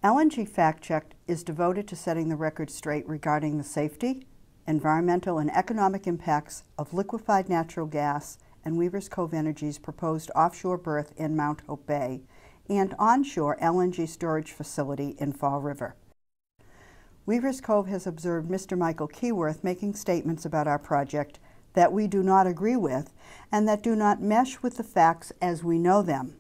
LNG Fact Check is devoted to setting the record straight regarding the safety, environmental, and economic impacts of liquefied natural gas and Weaver's Cove Energy's proposed offshore berth in Mount Hope Bay and onshore LNG storage facility in Fall River. Weaver's Cove has observed Mr. Michael Keyworth making statements about our project that we do not agree with and that do not mesh with the facts as we know them.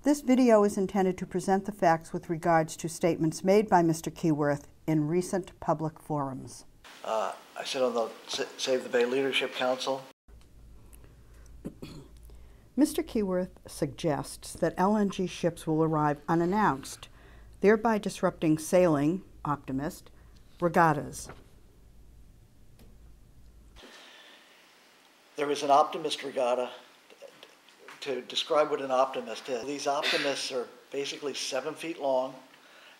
This video is intended to present the facts with regards to statements made by Mr. Keyworth in recent public forums. I sit on the Save the Bay Leadership Council. Mr. Keyworth suggests that LNG ships will arrive unannounced, thereby disrupting sailing, optimist, regattas. There was an optimist regatta. To describe what an optimist is, these optimists are basically 7 feet long,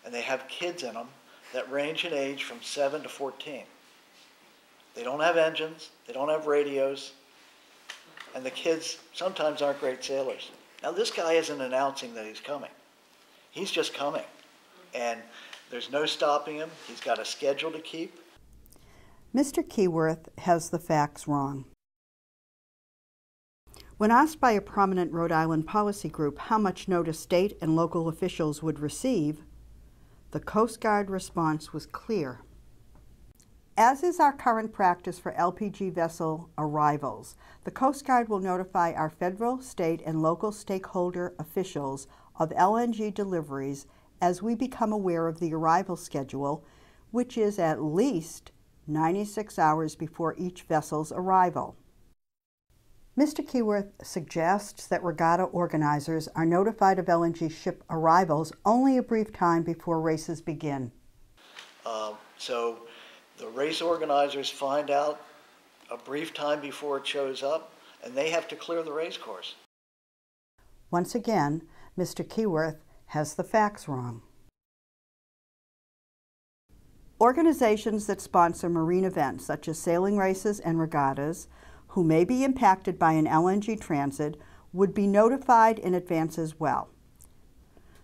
and they have kids in them that range in age from 7 to 14. They don't have engines, they don't have radios, and the kids sometimes aren't great sailors. Now this guy isn't announcing that he's coming. He's just coming, and there's no stopping him. He's got a schedule to keep. Mr. Keyworth has the facts wrong. When asked by a prominent Rhode Island policy group how much notice state and local officials would receive, the Coast Guard response was clear. As is our current practice for LPG vessel arrivals, the Coast Guard will notify our federal, state, and local stakeholder officials of LNG deliveries as we become aware of the arrival schedule, which is at least 96 hours before each vessel's arrival. Mr. Keyworth suggests that regatta organizers are notified of LNG ship arrivals only a brief time before races begin. So the race organizers find out a brief time before it shows up, and they have to clear the race course. Once again, Mr. Keyworth has the facts wrong. Organizations that sponsor marine events such as sailing races and regattas who may be impacted by an LNG transit would be notified in advance as well.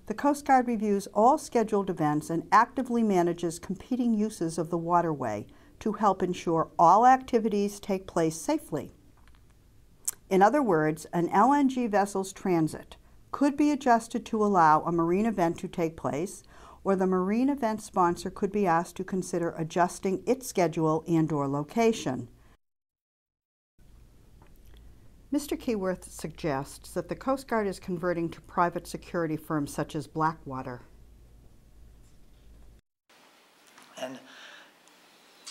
The Coast Guard reviews all scheduled events and actively manages competing uses of the waterway to help ensure all activities take place safely. In other words, an LNG vessel's transit could be adjusted to allow a marine event to take place, or the marine event sponsor could be asked to consider adjusting its schedule and/or location. Mr. Keyworth suggests that the Coast Guard is converting to private security firms such as Blackwater. And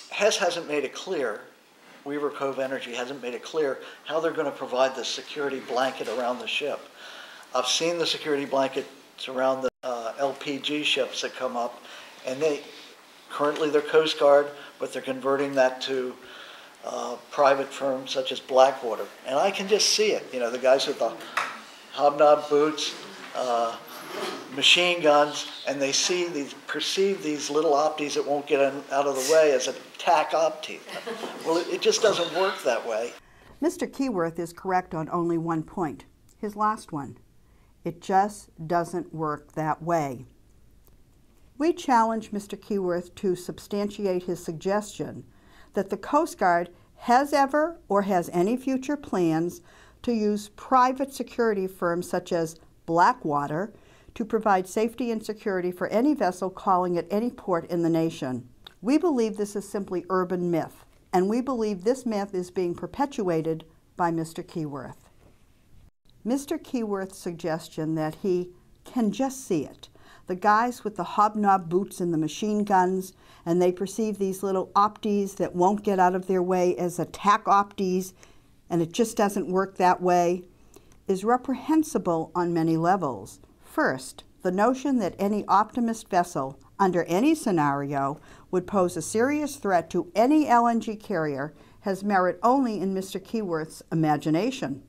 Hess hasn't made it clear, Weaver Cove Energy hasn't made it clear how they're going to provide the security blanket around the ship. I've seen the security blankets around the LPG ships that come up, and currently they're Coast Guard, but they're converting that to private firms such as Blackwater. And I can just see it, the guys with the hobnob boots, machine guns, and they perceive these little opties that won't get out of the way as attack opties. Well, it just doesn't work that way. Mr. Keyworth is correct on only one point, his last one. It just doesn't work that way. We challenge Mr. Keyworth to substantiate his suggestion that the Coast Guard has ever or has any future plans to use private security firms such as Blackwater to provide safety and security for any vessel calling at any port in the nation. We believe this is simply urban myth, and we believe this myth is being perpetuated by Mr. Keyworth. Mr. Keyworth's suggestion that he can just see it, the guys with the hobnob boots and the machine guns, and they perceive these little opties that won't get out of their way as attack opties, and it just doesn't work that way, is reprehensible on many levels. First, the notion that any optimist vessel, under any scenario, would pose a serious threat to any LNG carrier has merit only in Mr. Keyworth's imagination.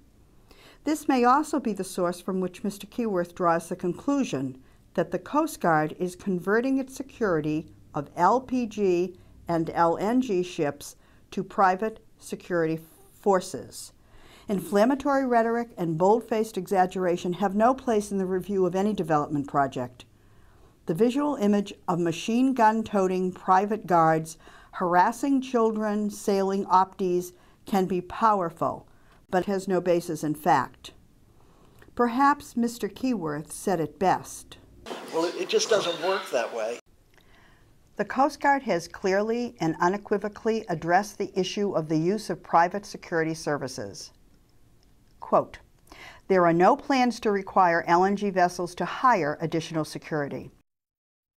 This may also be the source from which Mr. Keyworth draws the conclusion that the Coast Guard is converting its security of LPG and LNG ships to private security forces. Inflammatory rhetoric and bold-faced exaggeration have no place in the review of any development project. The visual image of machine gun-toting private guards harassing children sailing opties can be powerful, but has no basis in fact. Perhaps Mr. Keyworth said it best. Well, it just doesn't work that way. The Coast Guard has clearly and unequivocally addressed the issue of the use of private security services. Quote, "There are no plans to require LNG vessels to hire additional security.